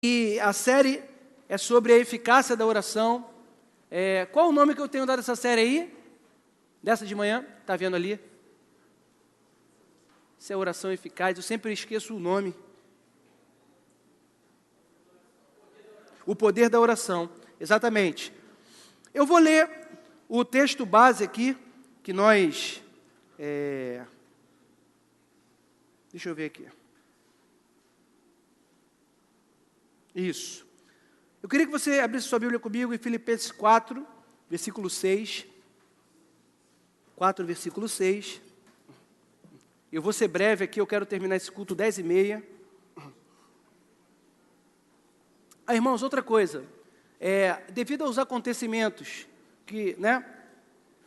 E a série é sobre a eficácia da oração. Qual o nome que eu tenho dado a essa série aí? Dessa de manhã, está vendo ali? Isso é oração eficaz, eu sempre esqueço o nome. O poder da oração, exatamente. Eu vou ler o texto base aqui, que nós... Deixa eu ver aqui. Isso. Eu queria que você abrisse sua Bíblia comigo em Filipenses 4, versículo 6. 4, versículo 6. Eu vou ser breve aqui, eu quero terminar esse culto 10h30. Irmãos, outra coisa. Devido aos acontecimentos que,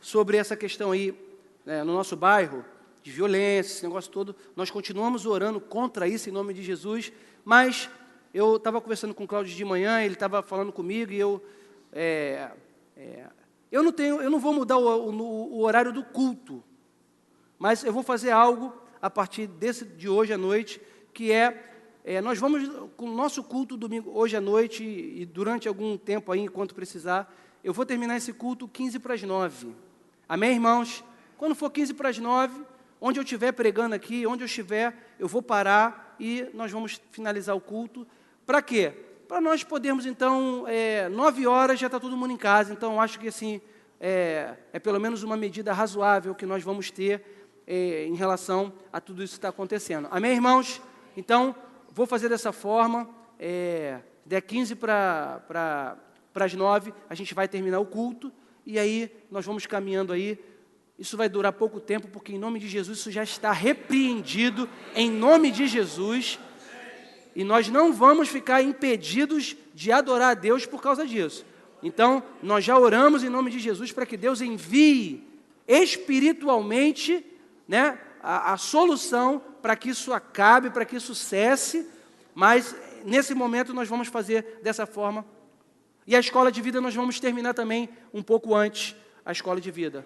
sobre essa questão aí, no nosso bairro, de violência, esse negócio todo, nós continuamos orando contra isso em nome de Jesus, mas eu estava conversando com o Cláudio de manhã, ele estava falando comigo e eu não vou mudar o horário do culto, mas eu vou fazer algo a partir de hoje à noite, que nós vamos, com o nosso culto domingo, hoje à noite, e durante algum tempo aí, enquanto precisar, eu vou terminar esse culto 8:45. Amém, irmãos? Quando for 8:45, onde eu estiver pregando aqui, onde eu estiver, eu vou parar e nós vamos finalizar o culto. Para quê? Para nós podermos, então, 9 horas já está todo mundo em casa, então acho que assim, pelo menos uma medida razoável que nós vamos ter em relação a tudo isso que está acontecendo. Amém, irmãos? Então, vou fazer dessa forma, der 15 para as 9, a gente vai terminar o culto, e aí nós vamos caminhando aí. Isso vai durar pouco tempo, porque em nome de Jesus isso já está repreendido, em nome de Jesus. E nós não vamos ficar impedidos de adorar a Deus por causa disso. Então, nós já oramos em nome de Jesus para que Deus envie espiritualmente a solução para que isso acabe, para que isso cesse. Mas, nesse momento, nós vamos fazer dessa forma. E a escola de vida nós vamos terminar também um pouco antes, a escola de vida.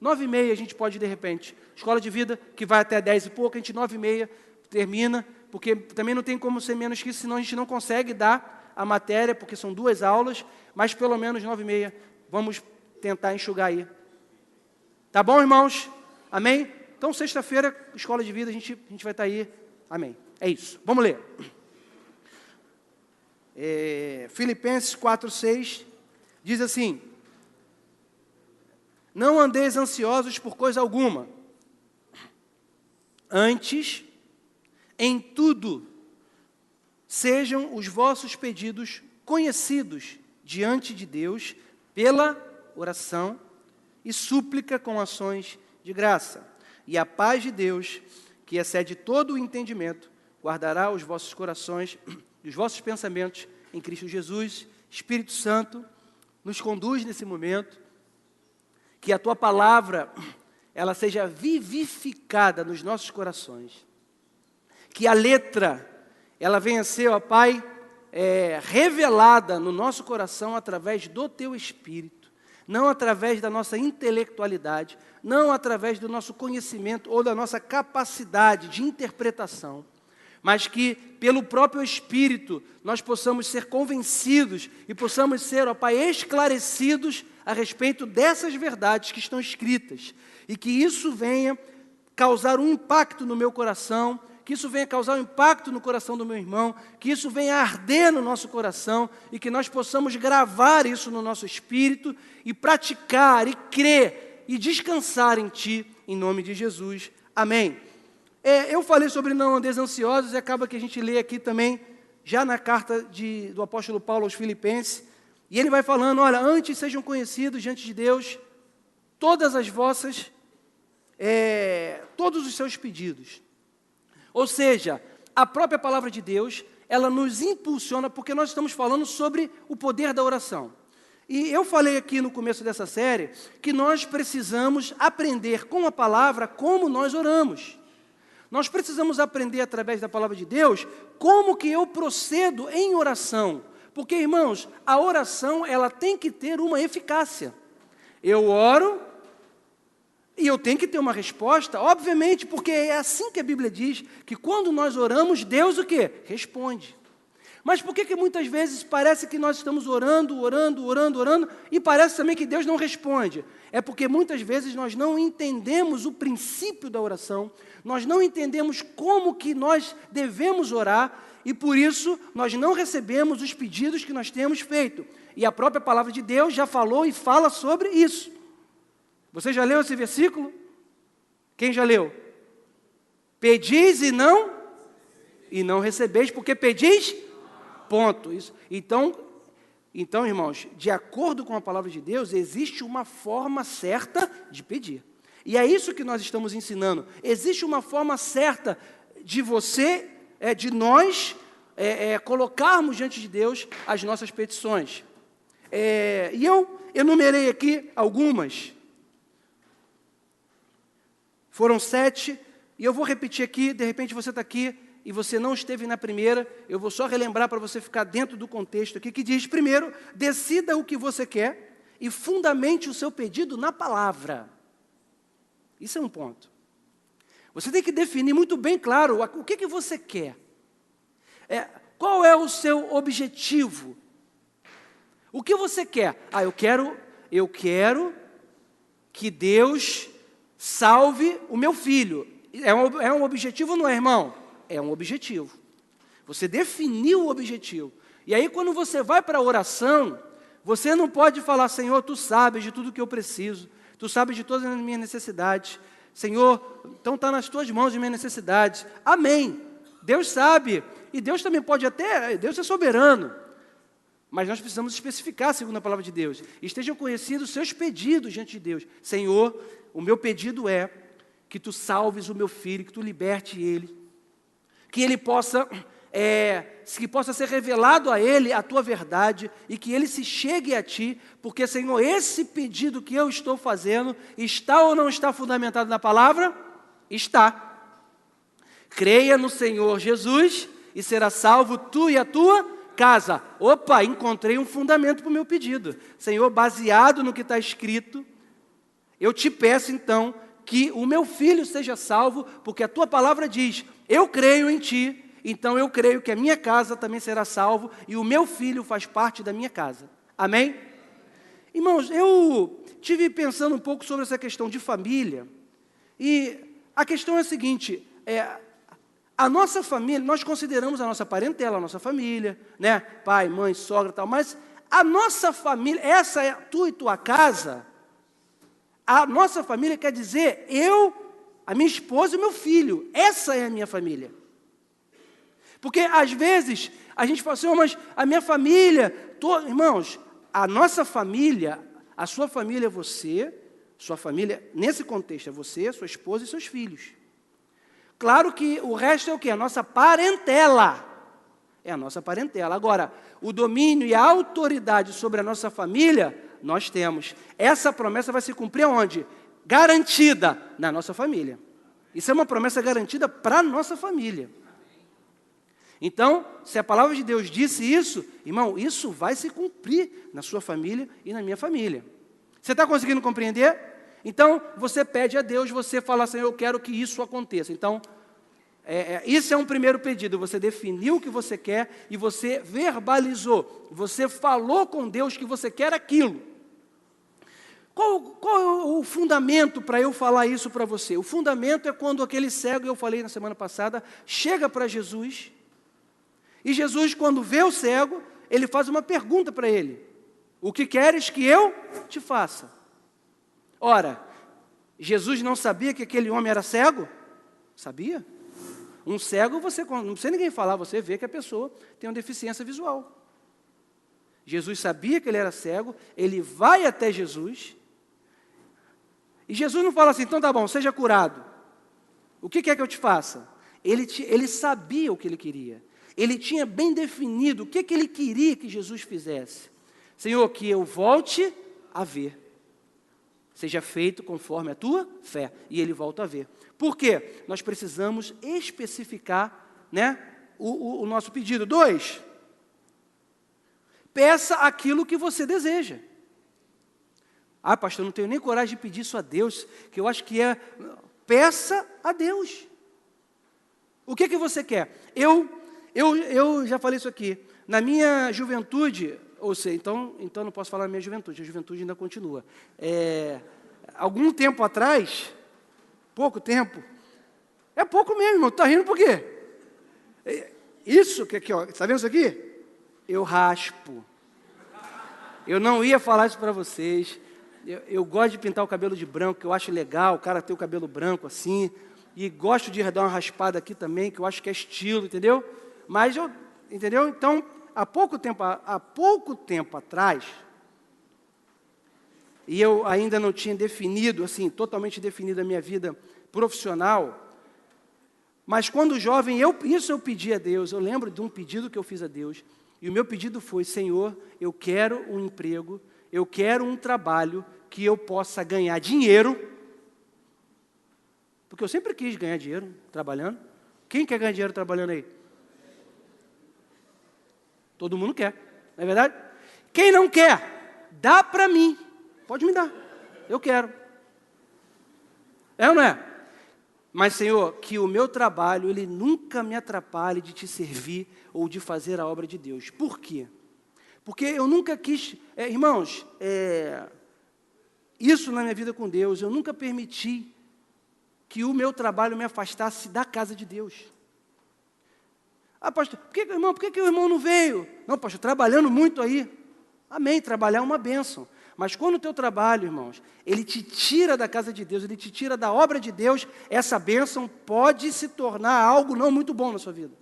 9h30 a gente pode, de repente. Escola de vida, que vai até 10 e pouco, a gente 9h30 termina, porque também não tem como ser menos que isso, senão a gente não consegue dar a matéria, porque são 2 aulas, mas pelo menos 9h30, vamos tentar enxugar aí. Tá bom, irmãos? Amém? Então, sexta-feira, escola de vida, a gente vai estar aí. Amém. É isso. Vamos ler. Filipenses 4:6 diz assim: não andeis ansiosos por coisa alguma, antes, em tudo, sejam os vossos pedidos conhecidos diante de Deus pela oração e súplica com ações de graça. E a paz de Deus, que excede todo o entendimento, guardará os vossos corações e os vossos pensamentos em Cristo Jesus. Espírito Santo, nos conduz nesse momento, que a Tua palavra, ela seja vivificada nos nossos corações. Que a letra, ela venha ser, ó Pai, revelada no nosso coração através do Teu Espírito, não através da nossa intelectualidade, não através do nosso conhecimento ou da nossa capacidade de interpretação, mas que, pelo próprio Espírito, nós possamos ser convencidos e possamos ser, ó Pai, esclarecidos a respeito dessas verdades que estão escritas, e que isso venha causar um impacto no meu coração, que isso venha causar um impacto no coração do meu irmão, que isso venha arder no nosso coração, e que nós possamos gravar isso no nosso espírito, e praticar, e crer, e descansar em Ti, em nome de Jesus. Amém. Eu falei sobre não andeis ansiosos, e acaba que a gente lê aqui também, já na carta do apóstolo Paulo aos Filipenses, e ele vai falando, olha, antes sejam conhecidos diante de Deus todos os seus pedidos. Ou seja, a própria palavra de Deus, ela nos impulsiona, porque nós estamos falando sobre o poder da oração. E eu falei aqui no começo dessa série, que nós precisamos aprender com a palavra como nós oramos. Nós precisamos aprender através da palavra de Deus, como que eu procedo em oração. Porque, irmãos, a oração, ela tem que ter uma eficácia. Eu oro e eu tenho que ter uma resposta, obviamente, porque é assim que a Bíblia diz, que quando nós oramos, Deus o quê? Responde. Mas por que muitas vezes parece que nós estamos orando, e parece também que Deus não responde? É porque muitas vezes nós não entendemos o princípio da oração, nós não entendemos como que nós devemos orar, e por isso nós não recebemos os pedidos que nós temos feito. E a própria palavra de Deus já falou e fala sobre isso. Você já leu esse versículo? Quem já leu? Pedis e não recebeis, porque pedis, ponto. Isso. Então, irmãos, de acordo com a palavra de Deus, existe uma forma certa de pedir. E é isso que nós estamos ensinando. Existe uma forma certa de você, de nós, colocarmos diante de Deus as nossas petições. E eu enumerei aqui algumas. Foram 7, e eu vou repetir aqui, de repente você está aqui e você não esteve na primeira, eu vou só relembrar para você ficar dentro do contexto aqui, que diz, primeiro, decida o que você quer e fundamente o seu pedido na palavra. Isso é um ponto. Você tem que definir muito bem claro o que você quer. Qual é o seu objetivo? O que você quer? Eu quero que Deus salve o meu filho. É um objetivo ou não é, irmão? É um objetivo. Você definiu o objetivo. E aí, quando você vai para a oração, você não pode falar, Senhor, Tu sabes de tudo que eu preciso, Tu sabes de todas as minhas necessidades. Senhor, então está nas Tuas mãos as minhas necessidades. Amém. Deus sabe. E Deus também pode Deus é soberano. Mas nós precisamos especificar, segundo a palavra de Deus. Estejam conhecidos os seus pedidos diante de Deus. Senhor, o meu pedido é que Tu salves o meu filho, que Tu liberte ele, que ele possa ser revelado a ele a Tua verdade e que ele se chegue a Ti, porque, Senhor, esse pedido que eu estou fazendo está ou não está fundamentado na palavra? Está. Creia no Senhor Jesus e será salvo tu e a tua casa. Opa, encontrei um fundamento para o meu pedido. Senhor, baseado no que está escrito, eu te peço então que o meu filho seja salvo, porque a tua palavra diz, eu creio em ti, então eu creio que a minha casa também será salvo e o meu filho faz parte da minha casa. Amém? Irmãos, eu tive pensando um pouco sobre essa questão de família, e a questão é a seguinte, a nossa família, nós consideramos a nossa parentela, a nossa família, né? Pai, mãe, sogra e tal, mas a nossa família, essa é tu e tua casa. A nossa família quer dizer a minha esposa e o meu filho. Essa é a minha família. Porque, às vezes, a gente fala assim, mas a minha família... Irmãos, a nossa família, a sua família é você, sua família, nesse contexto, é você, sua esposa e seus filhos. Claro que o resto é o quê? A nossa parentela. É a nossa parentela. Agora, o domínio e a autoridade sobre a nossa família... nós temos. Essa promessa vai se cumprir aonde? Garantida na nossa família. Isso é uma promessa garantida para a nossa família. Então, se a palavra de Deus disse isso, irmão, isso vai se cumprir na sua família e na minha família. Você está conseguindo compreender? Então, você pede a Deus, você fala assim, eu quero que isso aconteça. Então, isso é um primeiro pedido, você definiu o que você quer e você verbalizou, você falou com Deus que você quer aquilo. Qual é o fundamento para eu falar isso para você? O fundamento é quando aquele cego, eu falei na semana passada, chega para Jesus, e Jesus, quando vê o cego, ele faz uma pergunta para ele, o que queres que eu te faça? Ora, Jesus não sabia que aquele homem era cego? Sabia. Um cego, não precisa ninguém falar, você vê que a pessoa tem uma deficiência visual. Jesus sabia que ele era cego, ele vai até Jesus, e Jesus não fala assim, então tá bom, seja curado. O que quer que eu te faça? Ele sabia o que ele queria. Ele tinha bem definido o que ele queria que Jesus fizesse. Senhor, que eu volte a ver. Seja feito conforme a tua fé. E ele volta a ver. Por quê? Nós precisamos especificar, né, o nosso pedido. 2, peça aquilo que você deseja. Ah, pastor, eu não tenho nem coragem de pedir isso a Deus, que eu acho que peça a Deus. O que você quer? Eu já falei isso aqui. Na minha juventude, ou seja, então não posso falar da minha juventude, a juventude ainda continua. Algum tempo atrás, pouco tempo, é pouco mesmo, irmão, tá rindo por quê? Isso, que aqui, ó, tá vendo isso aqui? Eu raspo. Eu não ia falar isso para vocês. Eu gosto de pintar o cabelo de branco, que eu acho legal, o cara ter o cabelo branco assim. E gosto de dar uma raspada aqui também, que eu acho que é estilo, entendeu? Mas entendeu? Então, há pouco tempo atrás, e eu ainda não tinha definido, assim, totalmente definido a minha vida profissional, mas quando jovem, isso eu pedi a Deus, eu lembro de um pedido que eu fiz a Deus, e o meu pedido foi: Senhor, eu quero um emprego, eu quero um trabalho que eu possa ganhar dinheiro, porque eu sempre quis ganhar dinheiro trabalhando. Quem quer ganhar dinheiro trabalhando aí? Todo mundo quer, não é verdade? Quem não quer, dá para mim, pode me dar, eu quero. É ou não é? Mas, Senhor, que o meu trabalho, ele nunca me atrapalhe de te servir ou de fazer a obra de Deus. Por quê? Porque eu nunca quis, irmãos, isso na minha vida com Deus, eu nunca permiti que o meu trabalho me afastasse da casa de Deus. Ah, pastor, por que o irmão não veio? Não, pastor, trabalhando muito aí. Amém, trabalhar é uma bênção. Mas quando o teu trabalho, irmãos, ele te tira da casa de Deus, ele te tira da obra de Deus, essa bênção pode se tornar algo não muito bom na sua vida.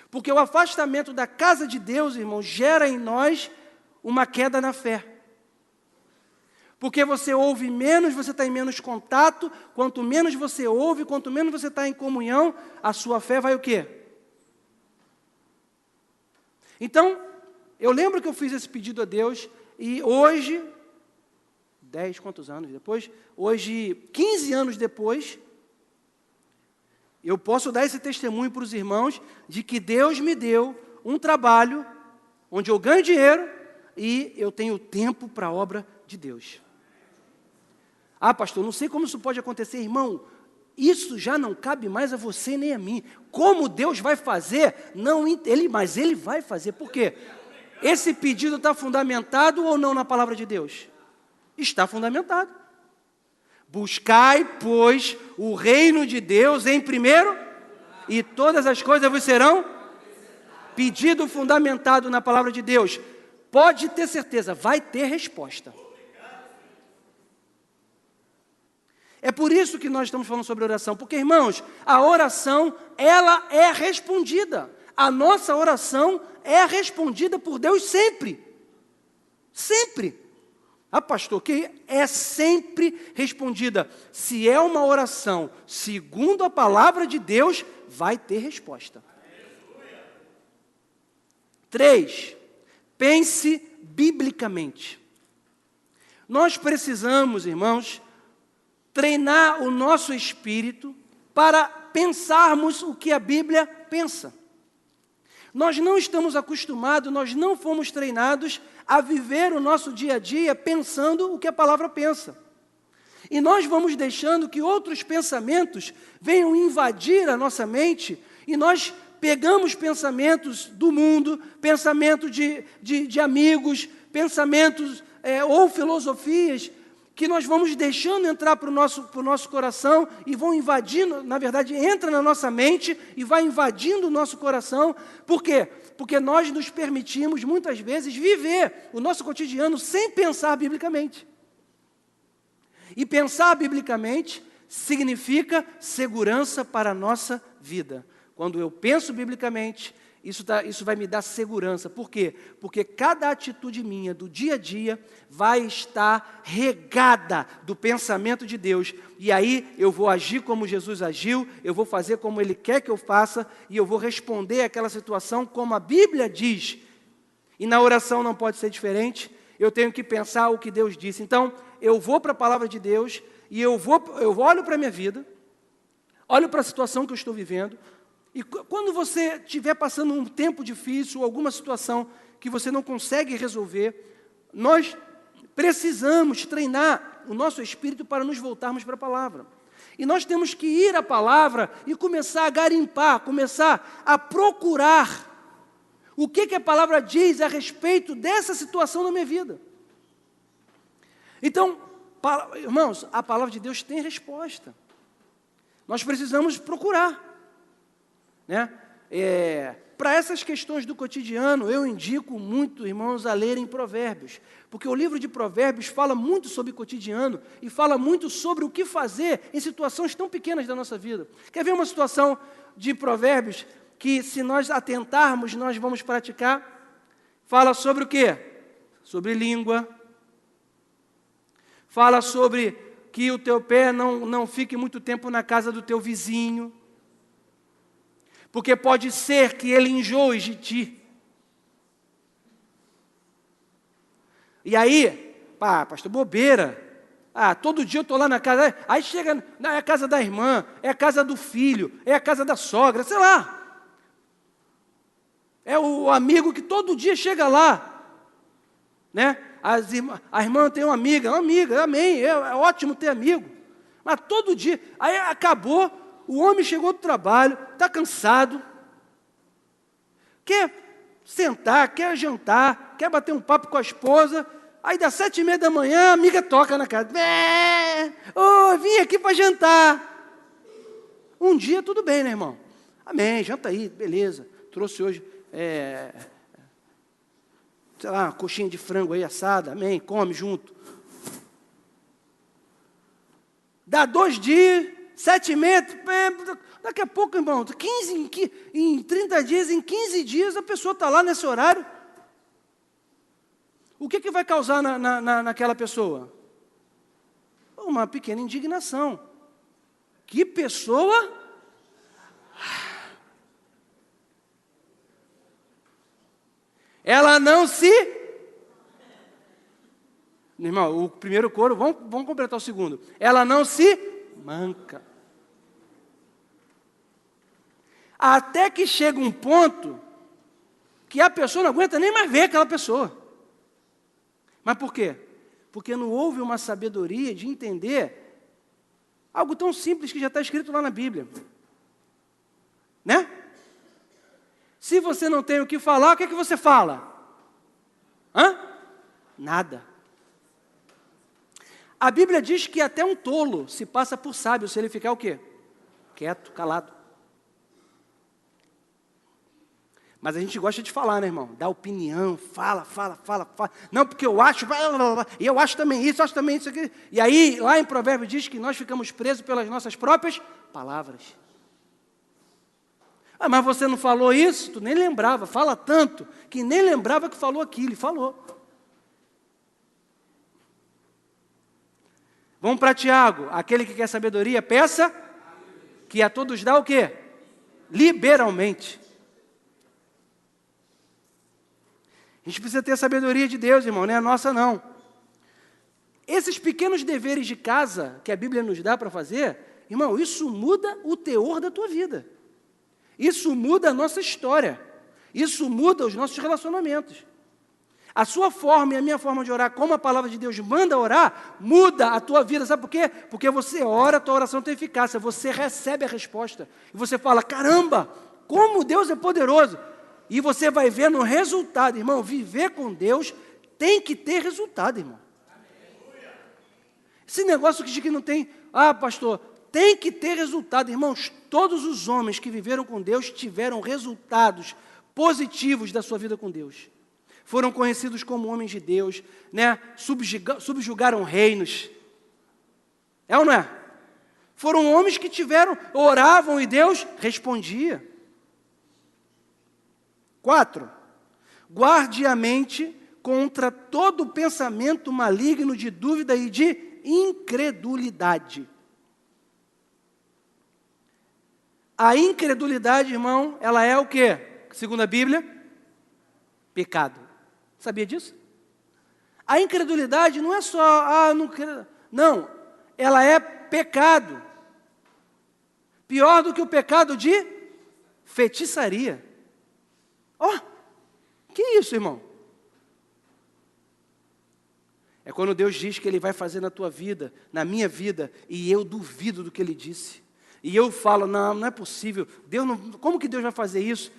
Porque o afastamento da casa de Deus, irmãos, gera em nós uma queda na fé. Porque você ouve menos, você está em menos contato, quanto menos você ouve, quanto menos você está em comunhão, a sua fé vai o quê? Então, eu lembro que eu fiz esse pedido a Deus, e hoje, 10, quantos anos depois? Hoje, 15 anos depois, eu posso dar esse testemunho para os irmãos de que Deus me deu um trabalho onde eu ganho dinheiro e eu tenho tempo para a obra de Deus. Ah, pastor, não sei como isso pode acontecer, irmão. Isso já não cabe mais a você nem a mim. Como Deus vai fazer? Mas Ele vai fazer. Por quê? Esse pedido está fundamentado ou não na palavra de Deus? Está fundamentado. Buscai, pois, o reino de Deus em primeiro, e todas as coisas vos serão. Pedido fundamentado na palavra de Deus. Pode ter certeza, vai ter resposta. É por isso que nós estamos falando sobre oração, porque, irmãos, a oração, ela é respondida. A nossa oração é respondida por Deus sempre. Sempre. Ah, pastor, que é sempre respondida. Se é uma oração segundo a palavra de Deus, vai ter resposta. 3. Pense biblicamente. Nós precisamos, irmãos, treinar o nosso espírito para pensarmos o que a Bíblia pensa. Nós não estamos acostumados, nós não fomos treinados a viver o nosso dia a dia pensando o que a palavra pensa. E nós vamos deixando que outros pensamentos venham invadir a nossa mente, e nós pegamos pensamentos do mundo, pensamento de amigos, pensamentos ou filosofias, que nós vamos deixando entrar para o nosso coração e vão invadindo, na verdade, entra na nossa mente e vai invadindo o nosso coração. Por quê? Porque nós nos permitimos, muitas vezes, viver o nosso cotidiano sem pensar biblicamente. E pensar biblicamente significa segurança para a nossa vida. Quando eu penso biblicamente, isso vai me dar segurança. Por quê? Porque cada atitude minha do dia a dia vai estar regada do pensamento de Deus. E aí eu vou agir como Jesus agiu, eu vou fazer como Ele quer que eu faça, e eu vou responder àquela situação como a Bíblia diz. E na oração não pode ser diferente, eu tenho que pensar o que Deus disse. Então, eu vou para a palavra de Deus, e eu olho para a minha vida, olho para a situação que eu estou vivendo. E quando você estiver passando um tempo difícil, alguma situação que você não consegue resolver, nós precisamos treinar o nosso espírito para nos voltarmos para a palavra. E nós temos que ir à palavra e começar a garimpar, começar a procurar O que a palavra diz a respeito dessa situação na minha vida? Então, irmãos, a palavra de Deus tem resposta. Nós precisamos procurar, né? Para essas questões do cotidiano, eu indico muito, irmãos, a lerem Provérbios, porque o livro de Provérbios fala muito sobre cotidiano e fala muito sobre o que fazer em situações tão pequenas da nossa vida. Quer ver uma situação de Provérbios que, se nós atentarmos, nós vamos praticar? Fala sobre o quê? Sobre língua. Fala sobre que o teu pé não fique muito tempo na casa do teu vizinho, porque pode ser que ele enjoe de ti. E aí, pastor, bobeira. Todo dia eu estou lá na casa, aí chega, é a casa da irmã, é a casa do filho, é a casa da sogra, sei lá. É o amigo que todo dia chega lá, né? A irmã tem uma amiga, amém, é ótimo ter amigo. Mas todo dia, aí acabou, o homem chegou do trabalho, está cansado, quer sentar, quer jantar, quer bater um papo com a esposa, aí das 7h30 da manhã, a amiga toca na casa. Vim aqui para jantar. Um dia tudo bem, né, irmão? Amém, janta aí, beleza. Trouxe hoje, sei lá, uma coxinha de frango aí assada, amém, come junto. Dá 2 dias, 7h30, daqui a pouco, irmão, em 30 dias, em 15 dias, a pessoa está lá nesse horário. O que vai causar naquela pessoa? Uma pequena indignação. Que pessoa? Ela não se... Irmão, o primeiro coro, vamos completar o segundo. Ela não se manca. Até que chega um ponto que a pessoa não aguenta nem mais ver aquela pessoa. Mas por quê? Porque não houve uma sabedoria de entender algo tão simples que já está escrito lá na Bíblia. Né? Se você não tem o que falar, o que é que você fala? Nada. A Bíblia diz que até um tolo se passa por sábio se ele ficar o quê? Quieto, calado. Mas a gente gosta de falar, né, irmão? Dá opinião, fala. Não, porque eu acho, e eu acho também isso aqui. E aí, lá em Provérbios diz que nós ficamos presos pelas nossas próprias palavras. Mas você não falou isso? Tu nem lembrava. Fala tanto que nem lembrava que falou aquilo. E falou. Vamos para Tiago. Aquele que quer sabedoria, peça, que a todos dá o quê? Liberalmente. A gente precisa ter a sabedoria de Deus, irmão, não é a nossa, não. Esses pequenos deveres de casa que a Bíblia nos dá para fazer, irmão, isso muda o teor da tua vida. Isso muda a nossa história. Isso muda os nossos relacionamentos. A sua forma e a minha forma de orar, como a palavra de Deus manda orar, muda a tua vida. Sabe por quê? Porque você ora, a tua oração tem eficácia. Você recebe a resposta. E você fala, caramba, como Deus é poderoso. E você vai ver no resultado, irmão. Viver com Deus tem que ter resultado, irmão. Esse negócio que não tem, pastor, tem que ter resultado, irmãos. Todos os homens que viveram com Deus tiveram resultados positivos da sua vida com Deus. Foram conhecidos como homens de Deus, né? Subjugaram reinos. É ou não é? Foram homens que oravam e Deus respondia. 4. Guarde a mente contra todo pensamento maligno de dúvida e de incredulidade. A incredulidade, irmão, ela é o quê? Segundo a Bíblia, pecado. Sabia disso? A incredulidade não é só, não quero. Não, ela é pecado. Pior do que o pecado de feitiçaria. Que isso, irmão? É quando Deus diz que Ele vai fazer na tua vida, na minha vida, e eu duvido do que Ele disse. E eu falo, não é possível. Como que Deus vai fazer isso?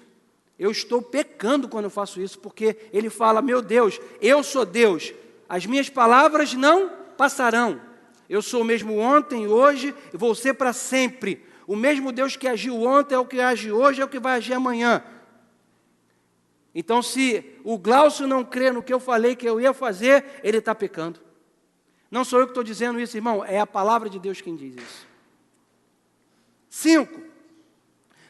Eu estou pecando quando eu faço isso, porque ele fala, meu Deus, eu sou Deus, as minhas palavras não passarão. Eu sou o mesmo ontem, hoje e vou ser para sempre. O mesmo Deus que agiu ontem é o que age hoje, é o que vai agir amanhã. Então, se o Glaucio não crê no que eu falei que eu ia fazer, ele está pecando. Não sou eu que estou dizendo isso, irmão, é a palavra de Deus quem diz isso. 5.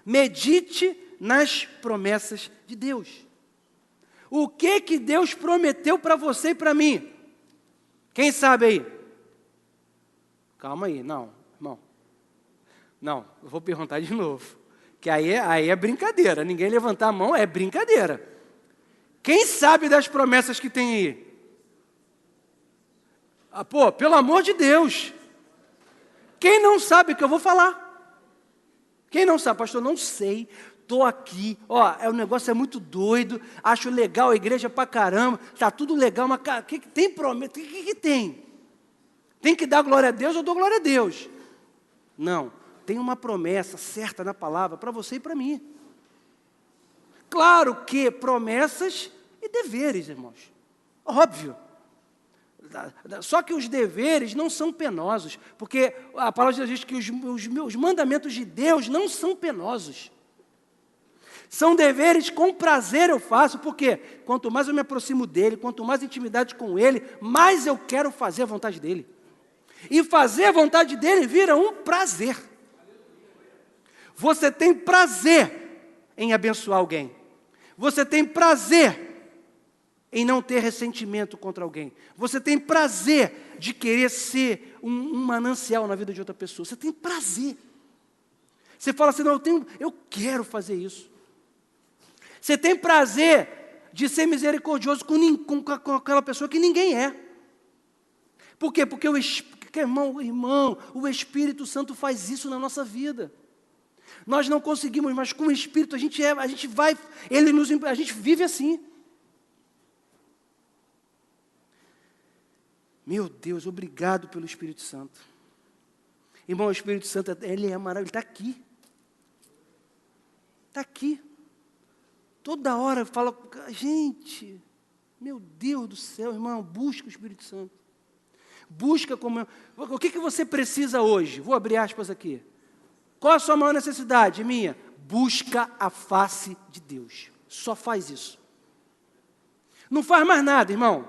Medite nas promessas de Deus. O que Deus prometeu para você e para mim? Quem sabe aí? Calma aí, não, irmão. Não, eu vou perguntar de novo. Que aí é brincadeira. Ninguém levantar a mão é brincadeira. Quem sabe das promessas que tem aí? Ah, pô, pelo amor de Deus. Quem não sabe que eu vou falar? Quem não sabe? Pastor, não sei. Estou aqui. Ó, o negócio é muito doido. Acho legal a igreja pra caramba. Está tudo legal, mas que tem promessa? O que tem? Tem que dar glória a Deus, eu dou glória a Deus. Não. Tem uma promessa certa na palavra para você e para mim. Claro que promessas e deveres, irmãos. Óbvio. Só que os deveres não são penosos, porque a palavra de Deus diz que os mandamentos de Deus não são penosos. São deveres com prazer eu faço, porque quanto mais eu me aproximo dele, quanto mais intimidade com ele, mais eu quero fazer a vontade dele. E fazer a vontade dele vira um prazer. Você tem prazer em abençoar alguém. Você tem prazer em não ter ressentimento contra alguém. Você tem prazer de querer ser um manancial na vida de outra pessoa. Você tem prazer. Você fala assim, não, eu quero fazer isso. Você tem prazer de ser misericordioso com aquela pessoa que ninguém é. Por quê? Porque irmão, o Espírito Santo faz isso na nossa vida. Nós não conseguimos, mas com o Espírito a gente vive assim. Meu Deus, obrigado pelo Espírito Santo. Irmão, o Espírito Santo, ele é maravilhoso, ele está aqui. Está aqui. Toda hora fala, gente, meu Deus do céu, irmão, busca o Espírito Santo. Busca como... O que você precisa hoje? Vou abrir aspas aqui. Qual a sua maior necessidade? Minha? Busca a face de Deus. Só faz isso. Não faz mais nada, irmão.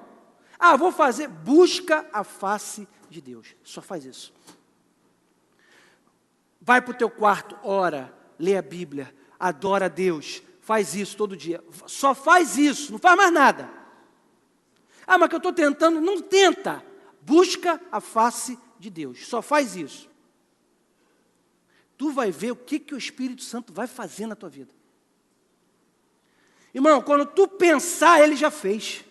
Vou fazer. Busca a face de Deus. Só faz isso. Vai para o teu quarto, ora, lê a Bíblia, adora a Deus. Faz isso todo dia. Só faz isso, não faz mais nada. Mas que eu estou tentando. Não tenta. Busca a face de Deus. Só faz isso. Tu vai ver o que o Espírito Santo vai fazer na tua vida. Irmão, quando tu pensar, ele já fez.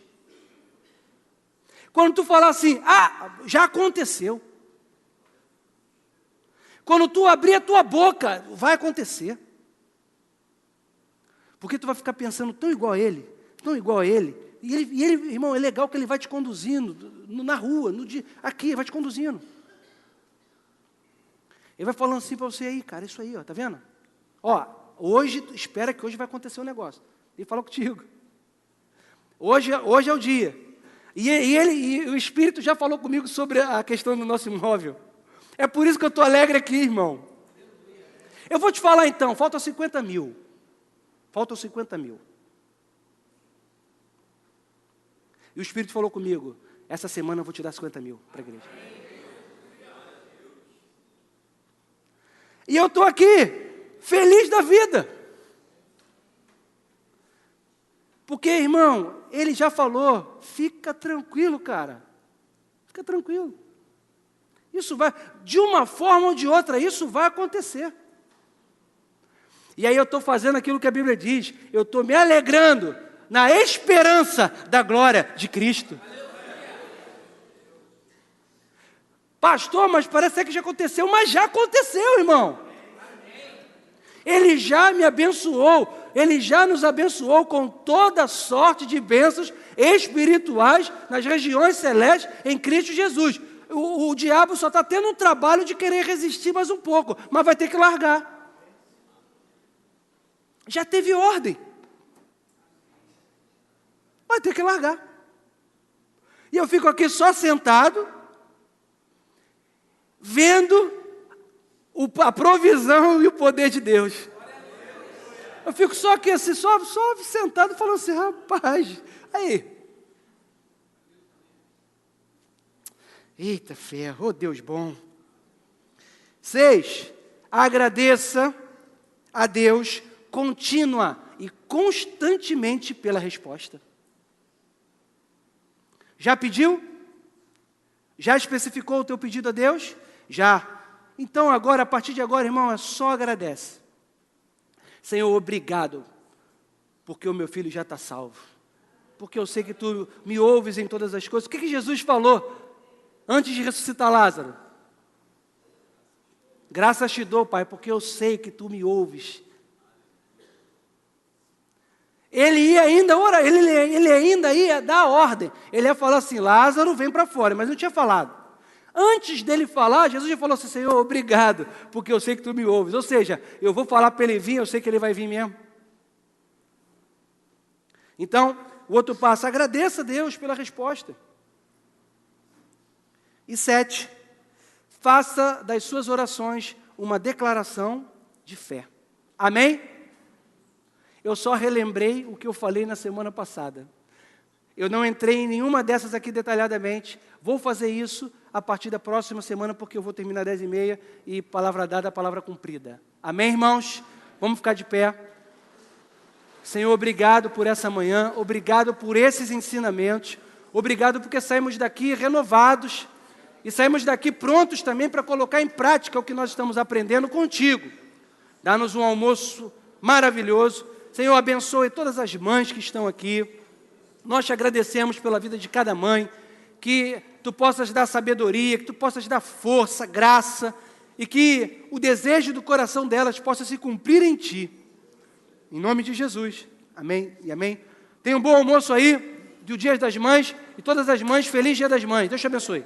Quando tu falar assim, já aconteceu. Quando tu abrir a tua boca, vai acontecer. Porque tu vai ficar pensando tão igual a ele, tão igual a ele. E ele, irmão, é legal que ele vai te conduzindo na rua, no dia, aqui, vai te conduzindo. Ele vai falando assim para você aí, cara, isso aí, ó, tá vendo? Hoje, espera que hoje vai acontecer um negócio. Ele falou contigo. Hoje é o dia. E o Espírito já falou comigo sobre a questão do nosso imóvel. É por isso que eu estou alegre aqui, irmão. Eu vou te falar então, faltam 50 mil. Faltam 50 mil. E o Espírito falou comigo, essa semana eu vou te dar 50 mil para a igreja. E eu estou aqui, feliz da vida. Porque, irmão, ele já falou, fica tranquilo, cara. Fica tranquilo. Isso vai, de uma forma ou de outra, isso vai acontecer. E aí eu estou fazendo aquilo que a Bíblia diz, eu estou me alegrando na esperança da glória de Cristo. Pastor, mas parece que já aconteceu, mas já aconteceu, irmão. Ele já me abençoou, Ele já nos abençoou com toda sorte de bênçãos espirituais nas regiões celestes em Cristo Jesus. O diabo só está tendo um trabalho de querer resistir mais um pouco, mas vai ter que largar. Já teve ordem. vai ter que largar. E eu fico aqui só sentado, vendo a provisão e o poder de Deus. Eu fico só aqui assim, só sentado, falando assim, rapaz, aí. Eita ferro, oh Deus bom. 6, agradeça a Deus contínua e constantemente pela resposta. Já pediu? Já especificou o teu pedido a Deus? Já. Então agora, a partir de agora, irmão, é só agradece. Senhor, obrigado, porque o meu filho já está salvo. Porque eu sei que tu me ouves em todas as coisas. O que Jesus falou antes de ressuscitar Lázaro? Graças te dou, Pai, porque eu sei que tu me ouves. Ele ia ainda orar, ele ainda ia dar a ordem. Ele ia falar assim, Lázaro, vem para fora, mas não tinha falado. Antes dele falar, Jesus já falou assim, Senhor, obrigado, porque eu sei que tu me ouves. Ou seja, eu vou falar para ele vir, eu sei que ele vai vir mesmo. Então, o outro passo, agradeça a Deus pela resposta. E 7, faça das suas orações uma declaração de fé. Amém? Eu só relembrei o que eu falei na semana passada. Eu não entrei em nenhuma dessas aqui detalhadamente. Vou fazer isso a partir da próxima semana, porque eu vou terminar 10h30 e palavra dada, palavra cumprida. Amém, irmãos? Vamos ficar de pé. Senhor, obrigado por essa manhã, obrigado por esses ensinamentos, obrigado porque saímos daqui renovados e saímos daqui prontos também para colocar em prática o que nós estamos aprendendo contigo. Dá-nos um almoço maravilhoso. Senhor, abençoe todas as mães que estão aqui. Nós te agradecemos pela vida de cada mãe, que tu possas dar sabedoria, que tu possas dar força, graça, e que o desejo do coração delas possa se cumprir em ti. Em nome de Jesus. Amém e amém. Tenha um bom almoço aí, do Dia das Mães, e todas as mães, feliz Dia das Mães. Deus te abençoe.